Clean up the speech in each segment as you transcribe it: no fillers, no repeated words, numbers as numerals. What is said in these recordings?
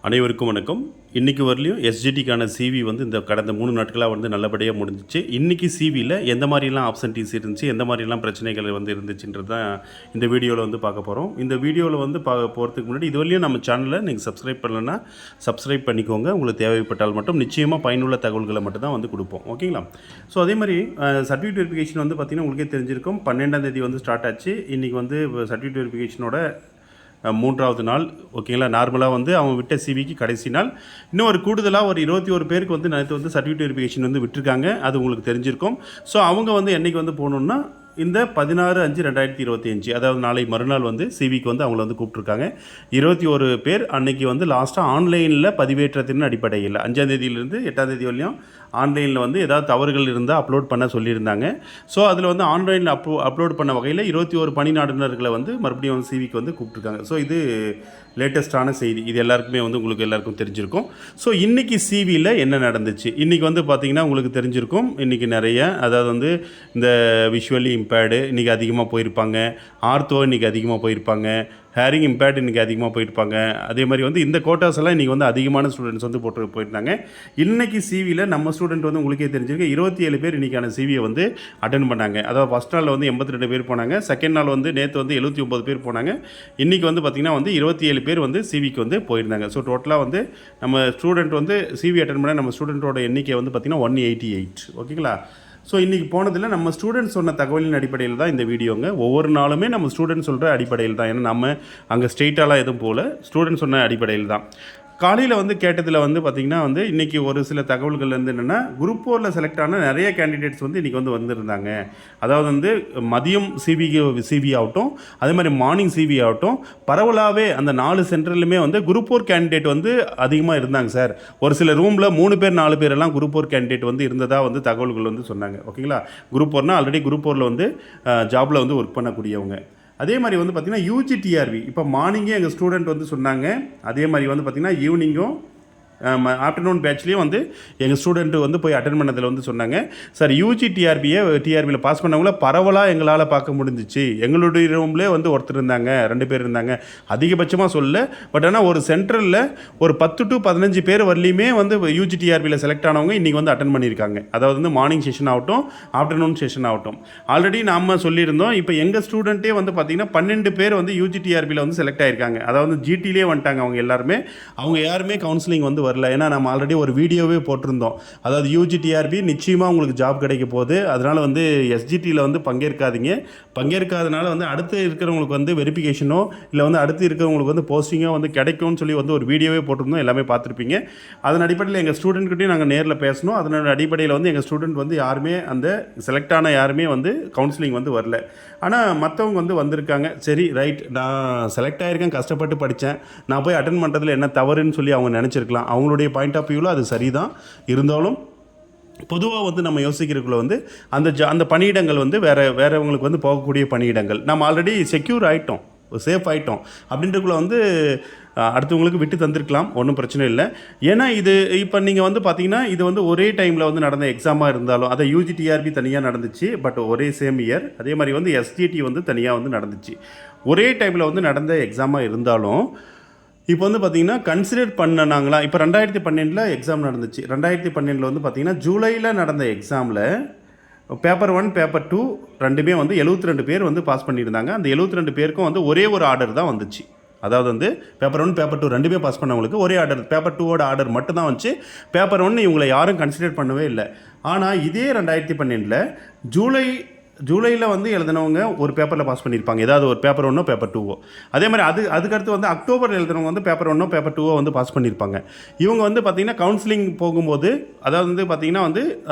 அனைவருக்கும் வணக்கம். இன்றைக்கி வரலையும் எஸ்ஜிடிக்கான சிவி வந்து இந்த கடந்த 3 நாட்களாக வந்து நல்லபடியாக முடிஞ்சிச்சு. இன்றைக்கி சிவியில் எந்த மாதிரிலாம் ஆப்சன்டீஸ் இருந்துச்சு, எந்த மாதிரிலாம் பிரச்சனைகள் வந்து இருந்துச்சுன்றது தான் இந்த வீடியோவில் வந்து பார்க்க போகிறோம். இந்த வீடியோவில் வந்து போகிறதுக்கு முன்னாடி இதுவரையும் நம்ம சேனலை நீங்கள் சப்ஸ்கிரைப் பண்ணலைன்னா சப்ஸ்கிரைப் பண்ணிக்கோங்க. உங்களுக்கு தேவைப்பட்டால் மட்டும் நிச்சயமாக பயனுள்ள தகவல்களை மட்டும் தான் வந்து கொடுப்போம். ஓகேங்களா? ஸோ அதே மாதிரி சர்டிஃபிகேட் வெரிஃபிகேஷன் வந்து பார்த்திங்கன்னா உங்களுக்கே தெரிஞ்சிருக்கும். 12ஆம் தேதி வந்து ஸ்டார்ட் ஆச்சு. இன்றைக்கி வந்து சர்டிஃபிகேட் வெரிஃபிகேஷனோட 3வது நாள். ஓகேங்களா? நார்மலாக வந்து அவன் விட்ட சிவிக்கு கடைசி நாள். இன்னும் ஒரு கூடுதலாக ஒரு 21 பேருக்கு வந்து நேற்று வந்து சர்டிஃபிகேட் வெரிஃபிகேஷன் வந்து விட்டுருக்காங்க. அது உங்களுக்கு தெரிஞ்சிருக்கும். ஸோ அவங்க வந்து என்றைக்கு வந்து போகணுன்னா இந்த 16/5/2025 அதாவது நாளை மறுநாள் வந்து சிவிக்கு வந்து அவங்கள வந்து கூப்பிட்ருக்காங்க. 21 பேர் அன்னைக்கு வந்து லாஸ்ட்டாக ஆன்லைனில் பதிவேற்றத்தின் அடிப்படையில் 5ஆம் தேதியிலிருந்து 8ஆம் தேதி வரையும் ஆன்லைனில் வந்து ஏதாவது தவறுகள் இருந்தால் அப்லோட் பண்ண சொல்லியிருந்தாங்க. ஸோ அதில் வந்து ஆன்லைனில் அப்லோட் பண்ண வகையில் 21 பணி நாடுனர்களை வந்து மறுபடியும் வந்து சிவிக்கு வந்து கூப்பிட்ருக்காங்க. ஸோ இது லேட்டஸ்ட்டான செய்தி. இது எல்லாருக்குமே வந்து உங்களுக்கு எல்லாருக்கும் தெரிஞ்சிருக்கும். ஸோ இன்றைக்கி சிவியில் என்ன நடந்துச்சு இன்றைக்கி வந்து பார்த்திங்கன்னா உங்களுக்கு தெரிஞ்சிருக்கும். இன்றைக்கி நிறைய அதாவது வந்து இந்த விஷுவலி இம்பேர்டு இன்றைக்கி அதிகமாக போயிருப்பாங்க. ஆர்த்தோ இன்றைக்கி அதிகமாக போயிருப்பாங்க. ஹேரிங் இம்பேர்ட் இன்றைக்கி அதிகமாக போயிருப்பாங்க. அதே மாதிரி வந்து இந்த கோட்டாஸ் எல்லாம் இன்றைக்கி வந்து அதிகமான ஸ்டூடெண்ட்ஸ் வந்து போயிருந்தாங்க. இன்றைக்கி சிவியில் நம்ம ஸ்டூடெண்ட் வந்து உங்களுக்கே தெரிஞ்சிருக்கு 27 பேர் இன்றைக்கான சிவியை வந்து அட்டன் பண்ணாங்க. அதாவது ஃபஸ்ட் நாள் வந்து 82 பேர் போனாங்க. செகண்ட் நாள் வந்து நேற்று வந்து 79 பேர் போனாங்க. இன்றைக்கி வந்து பார்த்திங்கன்னா வந்து 27 பேர் வந்து சிவிக்கு வந்து போயிருந்தாங்க. ஸோ டோட்டலாக வந்து நம்ம ஸ்டூடெண்ட் வந்து சிவி அட்டன் பண்ண நம்ம ஸ்டூடெண்ட்டோட எண்ணிக்கை வந்து பார்த்திங்கன்னா 188. ஓகேங்களா? ஸோ இன்றைக்கி போனதில் நம்ம ஸ்டூடெண்ட்ஸ் சொன்ன தகவலின் அடிப்படையில் தான் இந்த வீடியோங்க. ஒவ்வொரு நாளுமே நம்ம ஸ்டூடெண்ட்ஸ் சொல்கிற அடிப்படையில் தான். ஏன்னா நம்ம அங்கே ஸ்ட்ரெயிட்டாலாம் எதுவும் போல் ஸ்டூடெண்ட்ஸ் சொன்ன அடிப்படையில் தான். காலையில் வந்து கேட்டதில் வந்து பார்த்திங்கன்னா வந்து இன்றைக்கி ஒரு சில தகவல்கள் வந்து என்னென்னா குரூப் 4ல் செலக்ட் ஆன நிறைய கேண்டிடேட்ஸ் வந்து இன்றைக்கி வந்து வந்திருந்தாங்க. அதாவது வந்து மதியம் சிவி ஆகட்டும், அதே மாதிரி மார்னிங் சிவி ஆகட்டும், பரவலாகவே அந்த 4 சென்டர்லையுமே வந்து குரூப் 4 கேண்டிடேட் வந்து அதிகமாக இருந்தாங்க சார். ஒரு சில ரூமில் 3 பேர் 4 பேரெல்லாம் குரூப் 4 கேண்டிடேட் வந்து இருந்ததாக வந்து தகவல்கள் வந்து சொன்னாங்க. ஓகேங்களா? குரூப் 4னால் ஆல்ரெடி குரூப் 4ல் வந்து ஜாபில் வந்து ஒர்க் பண்ணக்கூடியவங்க. அதே மாதிரி வந்து பார்த்திங்கன்னா யூஜிடிஆர்பி இப்போ மார்னிங்கே எங்கள் ஸ்டூடெண்ட் வந்து சொன்னாங்க. அதே மாதிரி வந்து பார்த்திங்கன்னா ஈவினிங்கும் ஆஃப்டர்நூன் பேட்ச்லேயும் வந்து எங்கள் ஸ்டூடெண்ட்டு வந்து போய் அட்டன் பண்ணதில் வந்து சொன்னாங்க, சார் யூஜி டிஆர்பியில் பாஸ் பண்ணவங்கள பரவலாக எங்களால் பார்க்க முடிஞ்சிச்சு. எங்களுடைய ரூம்லேயே வந்து ஒருத்தர் இருந்தாங்க, 2 பேர் இருந்தாங்க. அதிகபட்சமாக சொல்ல பட் ஆனால் ஒரு சென்ட்ரலில் ஒரு 10 to 15 பேர் வரலையுமே வந்து யூஜி டிஆர்பியில் செலக்ட் ஆனவங்க இன்றைக்கி வந்து அட்டன் பண்ணியிருக்காங்க. அதாவது வந்து மார்னிங் செஷன் ஆகட்டும், ஆஃப்டர்நூன் செஷன் ஆகட்டும். ஆல்ரெடி நாம் சொல்லியிருந்தோம். இப்போ எங்கள் ஸ்டூடெண்ட்டே வந்து பார்த்திங்கன்னா 12 பேர் வந்து யூஜி டிஆர்பியில் வந்து செலக்ட் ஆகியிருக்காங்க. அதாவது ஜிடிலே வந்துட்டாங்க அவங்க எல்லாருமே. அவங்க யாருமே கவுன்சிலிங் வந்து வரல. ஏன்னா நம்ம ஆல்ரெடி ஒரு வீடியோவே போட்டிருந்தோம். அதாவது யூஜி டிஆர்பி நிச்சயமாக உங்களுக்கு ஜாப் கிடைக்க போகுது. அதனால் வந்து எஸ்ஜிடியில் வந்து பங்கேற்காதனால வந்து அடுத்து இருக்கிறவங்களுக்கு வந்து வெரிஃபிகேஷனோ இல்லை வந்து அடுத்து இருக்கிறவங்களுக்கு வந்து போஸ்டிங்கோ வந்து கிடைக்கும்னு சொல்லி வந்து ஒரு வீடியோவே போட்டிருந்தோம். எல்லாமே பார்த்துருப்பீங்க. அதன் அடிப்படையில் எங்கள் ஸ்டூடெண்ட்கிட்டையும் நாங்கள் நேரில் பேசணும். அதனோட அடிப்படையில் வந்து எங்கள் ஸ்டூடெண்ட் வந்து யாருமே அந்த செலக்ட் ஆன யாருமே வந்து கவுன்சிலிங் வந்து வரல. ஆனால் மற்றவங்க வந்து வந்திருக்காங்க. சரி ரைட், நான் செலக்ட் ஆகியிருக்கேன், கஷ்டப்பட்டு படித்தேன், நான் போய் அட்டன் பண்ணுறதுல என்ன தவறுன்னு சொல்லி அவங்க நினச்சிருக்கலாம். அவங்களுடைய பாயிண்ட் ஆஃப் வியூவில் அது சரிதான். இருந்தாலும் பொதுவாக வந்து நம்ம யோசிக்கிறதுக்குள்ள வந்து அந்த பணியிடங்கள் வந்து வேறவங்களுக்கு வந்து போகக்கூடிய பணியிடங்கள் நம்ம ஆல்ரெடி செக்யூர் ஆகிட்டோம், சேஃப் ஆகிட்டோம் அப்படின்றக்குள்ள வந்து அடுத்தவங்களுக்கு விட்டு தந்திருக்கலாம். ஒன்றும் பிரச்சனை இல்லை. ஏன்னா இது இப்போ நீங்கள் வந்து பார்த்தீங்கன்னா இது வந்து ஒரே டைமில் வந்து நடந்த எக்ஸாமாக இருந்தாலும் அதை யூஜி டிஆர்பி தனியாக நடந்துச்சு. பட் ஒரே சேம் இயர். அதே மாதிரி வந்து எஸ்ஜிடி வந்து தனியாக வந்து நடந்துச்சு. ஒரே டைமில் வந்து நடந்த எக்ஸாமாக இருந்தாலும் இப்போ வந்து பார்த்திங்கன்னா கன்சிடர் பண்ணனாங்களா. இப்போ 2012 எக்ஸாம் நடந்துச்சு. 2012 வந்து பார்த்திங்கன்னா ஜூலையில் நடந்த எக்ஸாமில் பேப்பர் 1 பேப்பர் 2 ரெண்டுமே வந்து 72 பேர் வந்து பாஸ் பண்ணியிருந்தாங்க. அந்த 72 பேருக்கும் வந்து ஒரே ஒரு ஆர்டர் தான் வந்துச்சு. அதாவது வந்து பேப்பர் 1 பேப்பர் 2 ரெண்டுமே பாஸ் பண்ணவங்களுக்கு ஒரே ஆர்டர், பேப்பர் 2ஓட ஆர்டர் மட்டும் தான் வந்துச்சு. பேப்பர் 1 இவங்களை யாரும் கன்சிடர் பண்ணவே இல்லை. ஆனால் இதே 2012 ஜூலையில் வந்து எழுதினவங்க ஒரு பேப்பரில் பாஸ் பண்ணியிருப்பாங்க. ஏதாவது ஒரு பேப்பர் 1 பேப்பர் 2. அதே மாதிரி அதுக்கடுத்து வந்து அக்டோபரில் எழுதுனவங்க வந்து பேப்பர் 1 பேப்பர் 2 வந்து பாஸ் பண்ணியிருப்பாங்க. இவங்க வந்து பார்த்திங்கன்னா கவுன்சிலிங் போகும்போது அதாவது வந்து பார்த்திங்கன்னா வந்து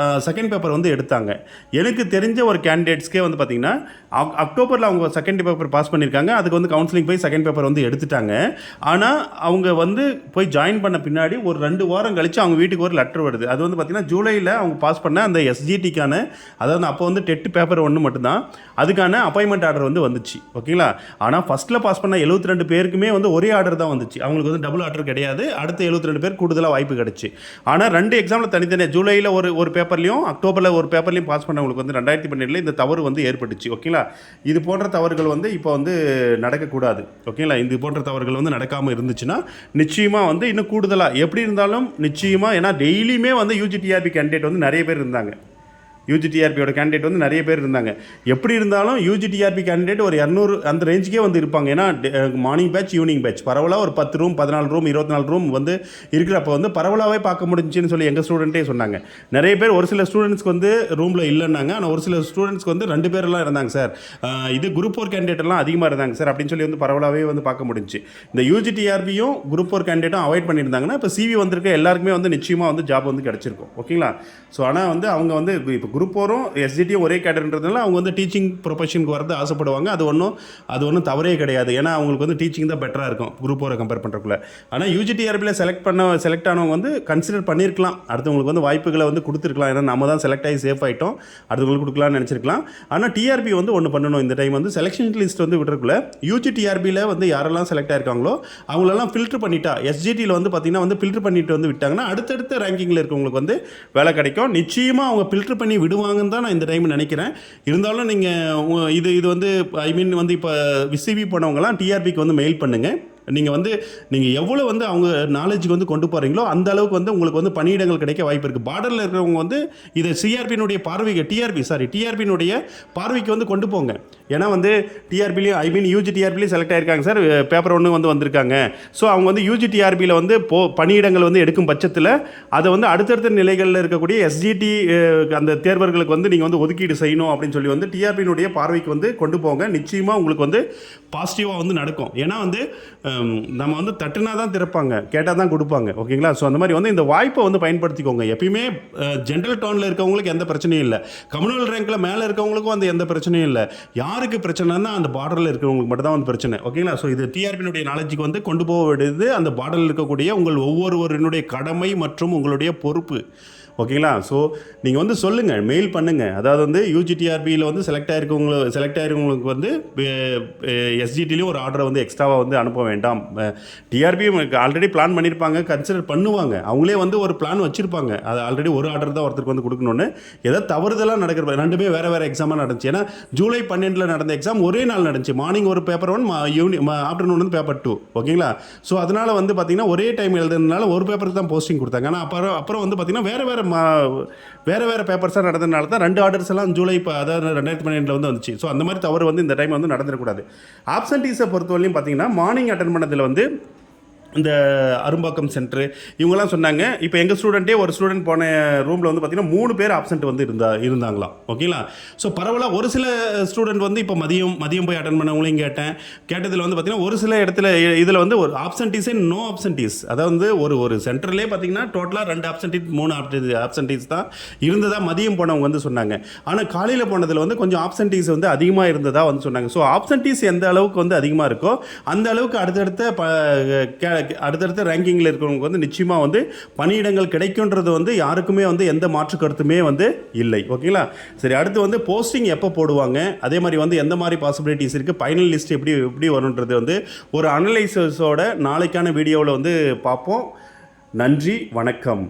செகண்ட் பேப்பர் வந்து எடுத்தாங்க. எனக்கு தெரிஞ்ச ஒரு கேண்டிடேட்ஸ்க்கே வந்து பார்த்திங்கன்னா அக்டோபரில் அவங்க செகண்ட் பேப்பர் பாஸ் பண்ணியிருக்காங்க. அதுக்கு வந்து கவுன்சிலிங் போய் செகண்ட் பேப்பர் வந்து எடுத்துட்டாங்க. ஆனால் அவங்க வந்து போய் ஜாயின் பண்ண பின்னாடி ஒரு 2 வாரம் கழித்து அவங்க வீட்டுக்கு ஒரு லெட்டர் வருது. அது வந்து பார்த்திங்கன்னா ஜூலையில் அவங்க பாஸ் பண்ண அந்த எஸ்ஜிடிக்கான அதாவது அப்போ வந்து டெட் பேப்பர் 1 ஒன்று மட்டும்தான் அதுக்கான அப்பாயின்மெண்ட் ஆர்டர் வந்து வந்துச்சு. ஓகேங்களா? ஆனால் ஃபஸ்ட்டில் பாஸ் பண்ண 72 பேருக்குமே வந்து ஒரே ஆர்டர் தான் வந்துச்சு. அவங்களுக்கு வந்து டபுள் ஆர்டர் கிடையாது. அடுத்த 72 பேர் கூடுதலாக வாய்ப்பு கிடச்சி. ஆனால் 2 எக்ஸாமில் தனித்தனியாக ஜூலையில் ஒரு பேப்பர்லையும் அக்டோபரில் ஒரு பேப்பர்லையும் பாஸ் பண்ணவங்களுக்கு வந்து 2012 இந்த தவறு வந்து ஏற்பட்டுச்சு. ஓகேங்களா? இது போன்ற தவறுகள் வந்து இப்போ வந்து நடக்கக்கூடாது. ஓகேங்களா? இது போன்ற தவறுகள் வந்து நடக்காமல் இருந்துச்சுன்னா நிச்சயமாக வந்து இன்னும் கூடுதலாக எப்படி இருந்தாலும் நிச்சயமாக, ஏன்னா டெய்லியுமே வந்து யூஜிடிஆர்பி கேண்டிடேட் வந்து நிறைய பேர் இருந்தாங்க. யூஜிடிஆர்பியோட கேண்டிடேட் வந்து நிறைய பேர் இருந்தாங்க. எப்படி இருந்தாலும் யூஜிடிஆர்பி கேண்டிடேட் ஒரு 200 அந்த ரேஞ்சுக்கே வந்து இருப்பாங்க. ஏன்னா மார்னிங் பேட்ச் ஈவினிங் பேட்ச் பரவலாக ஒரு 10 ரூம் 14 ரூம் 24 ரூம் வந்து இருக்கிறப்ப வந்து பரவலாகவே பார்க்க முடிஞ்சுன்னு சொல்லி எங்கள் ஸ்டூடெண்ட்டே சொன்னாங்க. நிறைய பேர் ஒரு சில ஸ்டூடெண்ட்ஸ்க்கு வந்து ரூமில் இல்லைன்னாங்க. ஆனால் ஒரு சில ஸ்டூடெண்ட்ஸ்க்கு வந்து 2 பேரெல்லாம் இருந்தாங்க சார். இது குரூப் 4 கேண்டிடேட்லாம் அதிகமாக இருந்தாங்க சார் அப்படின்னு சொல்லி வந்து பரவலாகவே வந்து பார்க்க முடிஞ்சு. இந்த யூஜிடிஆர்பியும் குரூப் 4 கேண்டிடேட்டும் அவாய்ட் பண்ணியிருந்தாங்கன்னா இப்போ சிவி வந்திருக்க எல்லாருக்குமே வந்து நிச்சயமாக வந்து ஜாப் வந்து கிடச்சிருக்கும். ஓகேங்களா? ஸோ ஆனால் வந்து அவங்க வந்து இப்போ குரூப் 4ம் எஸ்ஜிடியும் ஒரே கேட்டர்ன்றதுனால அவங்க வந்து டீச்சிங் ப்ரொஃபஷனுக்கு வரது ஆசைப்படுவாங்க. அது ஒன்றும் தவறே கிடையாது. ஏன்னா அவங்களுக்கு வந்து டீச்சிங் தான் பெட்டராக இருக்கும் குரூப் 4 கம்பேர் பண்ணுறக்குள்ள. ஆனால் யூஜிடிஆர்பியில் செலக்ட் ஆனவங்க வந்து கன்சிடர் பண்ணியிருக்கலாம். அடுத்தவங்களுக்கு வந்து வாய்ப்புகளை வந்து கொடுத்துருக்கலாம். ஏன்னா நம்ம தான் செலக்ட் ஆகி சேஃப் ஆகிட்டோம், அடுத்தவங்களுக்கு கொடுக்கலாம்னு நினச்சிருக்கலாம். ஆனால் டிஆர்பி வந்து ஒன்று பண்ணணும். இந்த டைம் வந்து செலெக்ஷன் லிஸ்ட் வந்து விட்டுருக்குள்ள யூஜிடிஆர்பியில் வந்து யாரெல்லாம் செலக்ட் ஆகிருக்காங்களோ அவங்களெல்லாம் ஃபில்டர் பண்ணிட்டா, எஸ்ஜிடியில் வந்து பார்த்திங்கன்னா வந்து ஃபில்டர் பண்ணிட்டு வந்து விட்டாங்கன்னா அடுத்தடுத்த ரேங்கிங்கில் இருக்கவங்களுக்கு வந்து வேலை கிடைக்கும். நிச்சயமாக அவங்க ஃபில்டர் பண்ணி விடுவாங்கன்னு தான் நான் இந்த டைம் நினைக்கிறேன். இருந்தாலும் நீங்கள் இது வந்து வந்து இப்போ விசிவி போனவங்கலாம் டிஆர்பிக்கு வந்து மெயில் பண்ணுங்கள். நீங்கள் எவ்வளோ வந்து அவங்க நாலேஜுக்கு வந்து கொண்டு போகிறீங்களோ அந்த அளவுக்கு வந்து உங்களுக்கு வந்து பணியிடங்கள் கிடைக்க வாய்ப்பு இருக்குது. பார்டரில் இருக்கிறவங்க வந்து இதை சிஆர்பியினுடைய பார்வைக்கு டிஆர்பியினுடைய பார்வைக்கு வந்து கொண்டு போங்க. ஏன்னா வந்து டிஆர்பிலையும் யூஜிடிஆர்பிலையும் செலக்ட் ஆகிருக்காங்க சார், பேப்பர் 1 வந்து வந்திருக்காங்க. ஸோ அவங்க வந்து யூஜிடிஆர்பியில் வந்து பணியிடங்கள் வந்து எடுக்கும் பட்சத்தில் அதை வந்து அடுத்தடுத்த நிலைகளில் இருக்கக்கூடிய எஸ்ஜிடி அந்த தேர்வர்களுக்கு வந்து நீங்கள் வந்து ஒதுக்கீடு செய்யணும் அப்படின்னு சொல்லி வந்து டிஆர்பியினுடைய பார்வைக்கு வந்து கொண்டு போங்க. நிச்சயமாக உங்களுக்கு வந்து பாசிட்டிவாக வந்து நடக்கும். ஏன்னா வந்து நம்ம வந்து தட்டுனா தான் திறப்பாங்க, கேட்டால் தான் கொடுப்பாங்க. ஓகேங்களா? ஸோ அந்த மாதிரி வந்து இந்த வாய்ப்பை வந்து பயன்படுத்திக்கோங்க. எப்பயுமே ஜென்ரல் டவுனில் இருக்கவங்களுக்கு எந்த பிரச்சனையும் இல்லை, கம்யூனல் ரேங்கில் மேலே இருக்கவங்களுக்கும் வந்து எந்த பிரச்சனையும் இல்லை. யாருக்கு பிரச்சனைனா அந்த பார்டரில் இருக்கிறவங்களுக்கு மட்டும் தான் வந்து பிரச்சனை. ஓகேங்களா? ஸோ இது டிஆர்பியினுடைய நாலேஜுக்கு வந்து கொண்டு போக வேண்டியது அந்த பார்டரில் இருக்கக்கூடிய உங்கள் ஒவ்வொருவரினுடைய கடமை மற்றும் உங்களுடைய பொறுப்பு. ஓகேங்களா? ஸோ நீங்கள் வந்து சொல்லுங்கள், மெயில் பண்ணுங்கள். அதாவது வந்து யூஜிடிஆர்பியில் வந்து செலக்ட் ஆகிருக்கவங்களுக்கு வந்து எஸ்ஜிடிலையும் ஒரு ஆர்டரை வந்து எக்ஸ்ட்ராவாக வந்து அனுப்ப வேண்டாம். டிஆர்பி ஆல்ரெடி பிளான் பண்ணியிருப்பாங்க, கன்சிடர் பண்ணுவாங்க. அவங்களே வந்து ஒரு பிளான் வச்சுருப்பாங்க. அது ஆல்ரெடி ஒரு ஆர்டர் தான் ஒருத்தருக்கு வந்து கொடுக்கணுன்னு. ஏதோ தவறுதெல்லாம் நடக்கிற 2 வேறு எக்ஸாமாக நடந்துச்சு. ஏன்னா ஜூலை 12 நடந்த எக்ஸாம் ஒரே நாள் நடந்துச்சு. மார்னிங் ஒரு பேப்பர் 1, ஆஃப்டர்நூன் வந்து பேப்பர் 2. ஓகேங்களா? ஸோ அதனால் வந்து பார்த்திங்கன்னா ஒரே டைம் எழுதுறதுனால ஒரு பேப்பருக்கு தான் போஸ்டிங் கொடுத்தாங்க. ஆனால் அப்புறம் வந்து பார்த்திங்கன்னா வேறு பேப்பர்ஸாக நடந்ததுனால தான் 2 ஆர்டர்ஸ் எல்லாம் ஜூலை அதாவது 2012 வந்து வந்துச்சு. ஸோ அந்த மாதிரி தவறு வந்து இந்த டைம் வந்து நடந்துடக்கூடாது. ஆப்சன்டீஸை பொறுத்தவரையும் பார்த்தீங்கன்னா மார்னிங் அட்டன் பண்ணதில் வந்து இந்த அரும்பாக்கம் சென்ட்ரு இவங்கெல்லாம் சொன்னாங்க. இப்போ எங்கள் ஸ்டூடெண்ட்டே ஒரு ஸ்டூடெண்ட் போன ரூமில் வந்து பார்த்திங்கன்னா 3 பேர் ஆப்சென்ட் வந்து இருந்தாங்களாம். ஓகேங்களா? ஸோ பரவாயில்ல. ஒரு சில ஸ்டூடெண்ட் வந்து இப்போ மதியம் போய் அட்டன் பண்ணவங்களையும் கேட்டதில் வந்து பார்த்திங்கன்னா ஒரு சில இடத்துல இதில் வந்து ஒரு ஆப்சன்டீஸே நோ ஆப்சன்டீஸ். அதாவது வந்து ஒரு சென்டர்லேயே பார்த்திங்கன்னா டோட்டலாக 2 ஆப்சன்டீஸ் 3 ஆப்சன்டீஸ் தான் இருந்ததாக மதியம் போனவங்க வந்து சொன்னாங்க. ஆனால் காலையில் போனதில் வந்து கொஞ்சம் ஆப்சன்டீஸ் வந்து அதிகமாக இருந்ததாக வந்து சொன்னாங்க. ஸோ ஆப்சன்டீஸ் எந்த அளவுக்கு வந்து அதிகமாக இருக்கோ அந்த அளவுக்கு அடுத்தடுத்த ரேங்கிங்கில் இருக்கிறவங்க வந்து நிச்சயமாக வந்து பணியிடங்கள் கிடைக்குன்றது வந்து யாருக்குமே வந்து எந்த மாற்று கருத்துமே வந்து இல்லை. ஓகேங்களா? சரி, அடுத்து வந்து போஸ்டிங் எப்போ போடுவாங்க, அதே மாதிரி வந்து எந்த மாதிரி பாசிபிலிட்டிஸ் இருக்குது, ஃபைனல் லிஸ்ட் எப்படி வரும்ன்றது வந்து ஒரு அனலைசஸோட நாளைக்கான வீடியோவில் வந்து பார்ப்போம். நன்றி, வணக்கம்.